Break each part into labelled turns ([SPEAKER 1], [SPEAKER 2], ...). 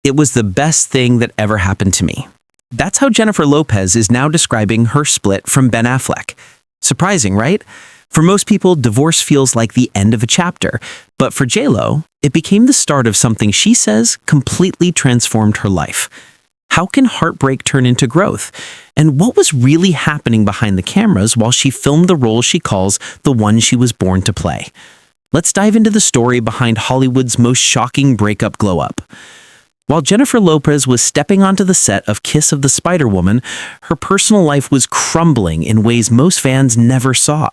[SPEAKER 1] It was the best thing that ever happened to me. That's how Jennifer Lopez is now describing her split from Ben Affleck. Surprising, right? For most people, divorce feels like the end of a chapter, but for J.Lo, it became the start of something she says completely transformed her life. How can heartbreak turn into growth? And what was really happening behind the cameras while she filmed the role she calls the one she was born to play? Let's dive into the story behind Hollywood's most shocking breakup glow-up. While Jennifer Lopez was stepping onto the set of Kiss of the Spider-Woman, her personal life was crumbling in ways most fans never saw.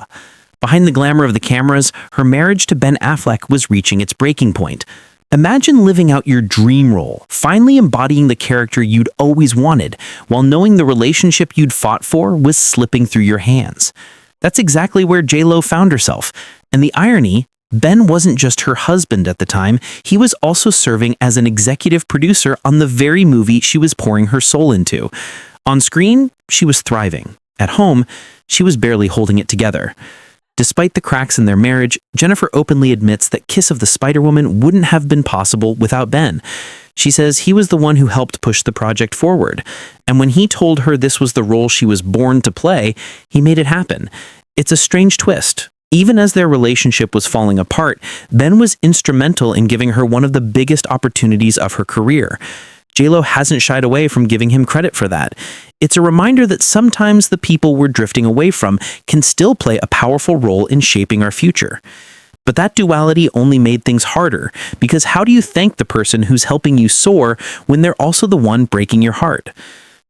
[SPEAKER 1] Behind the glamour of the cameras, her marriage to Ben Affleck was reaching its breaking point. Imagine living out your dream role, finally embodying the character you'd always wanted, while knowing the relationship you'd fought for was slipping through your hands. That's exactly where J.Lo found herself. And the irony, Ben wasn't just her husband at the time, he was also serving as an executive producer on the very movie she was pouring her soul into. On screen, she was thriving. At home, she was barely holding it together. Despite the cracks in their marriage, Jennifer openly admits that Kiss of the Spider-Woman wouldn't have been possible without Ben. She says he was the one who helped push the project forward. And when he told her this was the role she was born to play, he made it happen. It's a strange twist. Even as their relationship was falling apart, Ben was instrumental in giving her one of the biggest opportunities of her career. J.Lo hasn't shied away from giving him credit for that. It's a reminder that sometimes the people we're drifting away from can still play a powerful role in shaping our future. But that duality only made things harder, because how do you thank the person who's helping you soar when they're also the one breaking your heart?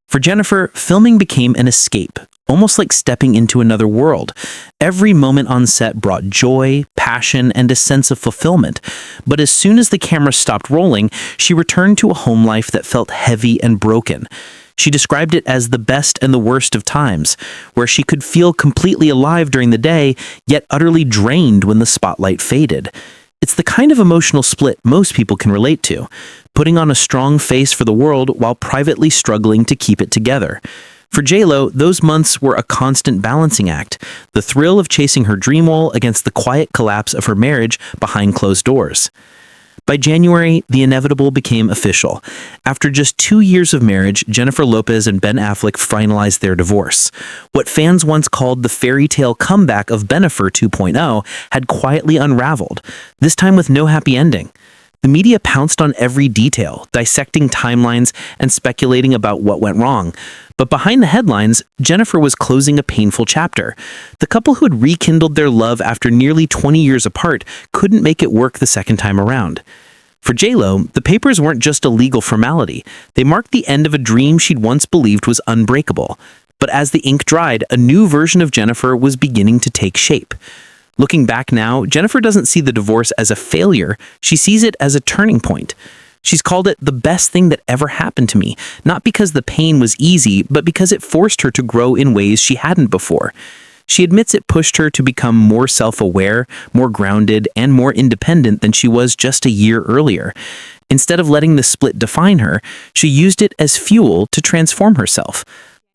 [SPEAKER 1] For Jennifer, filming became an escape, almost like stepping into another world. Every moment on set brought joy, passion, and a sense of fulfillment. But as soon as the camera stopped rolling, she returned to a home life that felt heavy and broken. She described it as the best and the worst of times, where she could feel completely alive during the day, yet utterly drained when the spotlight faded. It's the kind of emotional split most people can relate to, putting on a strong face for the world while privately struggling to keep it together. For J.Lo, those months were a constant balancing act, the thrill of chasing her dream role against the quiet collapse of her marriage behind closed doors. By January, the inevitable became official. After just 2 years of marriage, Jennifer Lopez and Ben Affleck finalized their divorce. What fans once called the fairy tale comeback of Bennifer 2.0 had quietly unraveled, this time with no happy ending. The media pounced on every detail, dissecting timelines and speculating about what went wrong. But behind the headlines, Jennifer was closing a painful chapter. The couple who had rekindled their love after nearly 20 years apart couldn't make it work the second time around. For J.Lo, the papers weren't just a legal formality. They marked the end of a dream she'd once believed was unbreakable. But as the ink dried, a new version of Jennifer was beginning to take shape. Looking back now, Jennifer doesn't see the divorce as a failure. She sees it as a turning point. She's called it the best thing that ever happened to me, not because the pain was easy, but because it forced her to grow in ways she hadn't before. She admits it pushed her to become more self-aware, more grounded, and more independent than she was just a year earlier. Instead of letting the split define her, she used it as fuel to transform herself.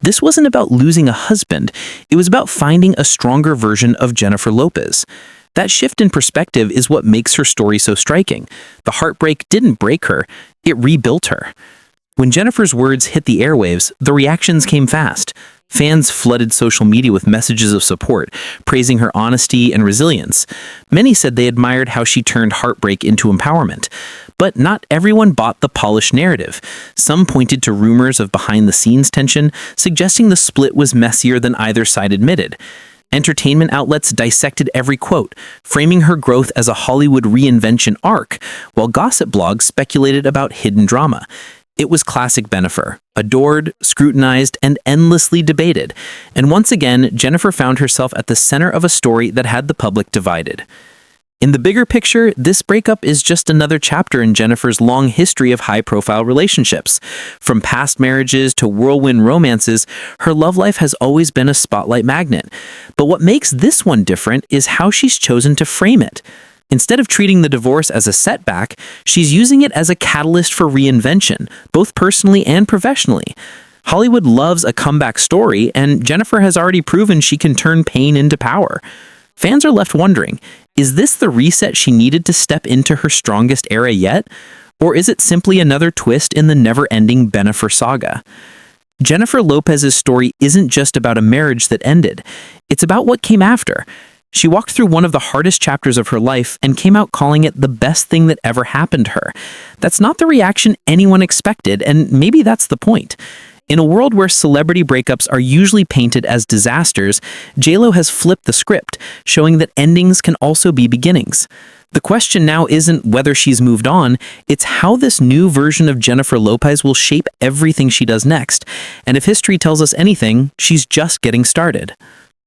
[SPEAKER 1] This wasn't about losing a husband. It was about finding a stronger version of Jennifer Lopez. That shift in perspective is what makes her story so striking. The heartbreak didn't break her, it rebuilt her. When Jennifer's words hit the airwaves, the reactions came fast. Fans flooded social media with messages of support, praising her honesty and resilience. Many said they admired how she turned heartbreak into empowerment. But not everyone bought the polished narrative. Some pointed to rumors of behind-the-scenes tension, suggesting the split was messier than either side admitted. Entertainment outlets dissected every quote, framing her growth as a Hollywood reinvention arc, while gossip blogs speculated about hidden drama. It was classic Bennifer, adored, scrutinized, and endlessly debated. And once again, Jennifer found herself at the center of a story that had the public divided. In the bigger picture, this breakup is just another chapter in Jennifer's long history of high-profile relationships. From past marriages to whirlwind romances, her love life has always been a spotlight magnet. But what makes this one different is how she's chosen to frame it. Instead of treating the divorce as a setback, she's using it as a catalyst for reinvention, both personally and professionally. Hollywood loves a comeback story, and Jennifer has already proven she can turn pain into power. Fans are left wondering, is this the reset she needed to step into her strongest era yet? Or is it simply another twist in the never-ending Bennifer saga? Jennifer Lopez's story isn't just about a marriage that ended. It's about what came after. She walked through one of the hardest chapters of her life and came out calling it the best thing that ever happened to her. That's not the reaction anyone expected, and maybe that's the point. In a world where celebrity breakups are usually painted as disasters, J.Lo has flipped the script, showing that endings can also be beginnings. The question now isn't whether she's moved on, it's how this new version of Jennifer Lopez will shape everything she does next. And if history tells us anything, she's just getting started.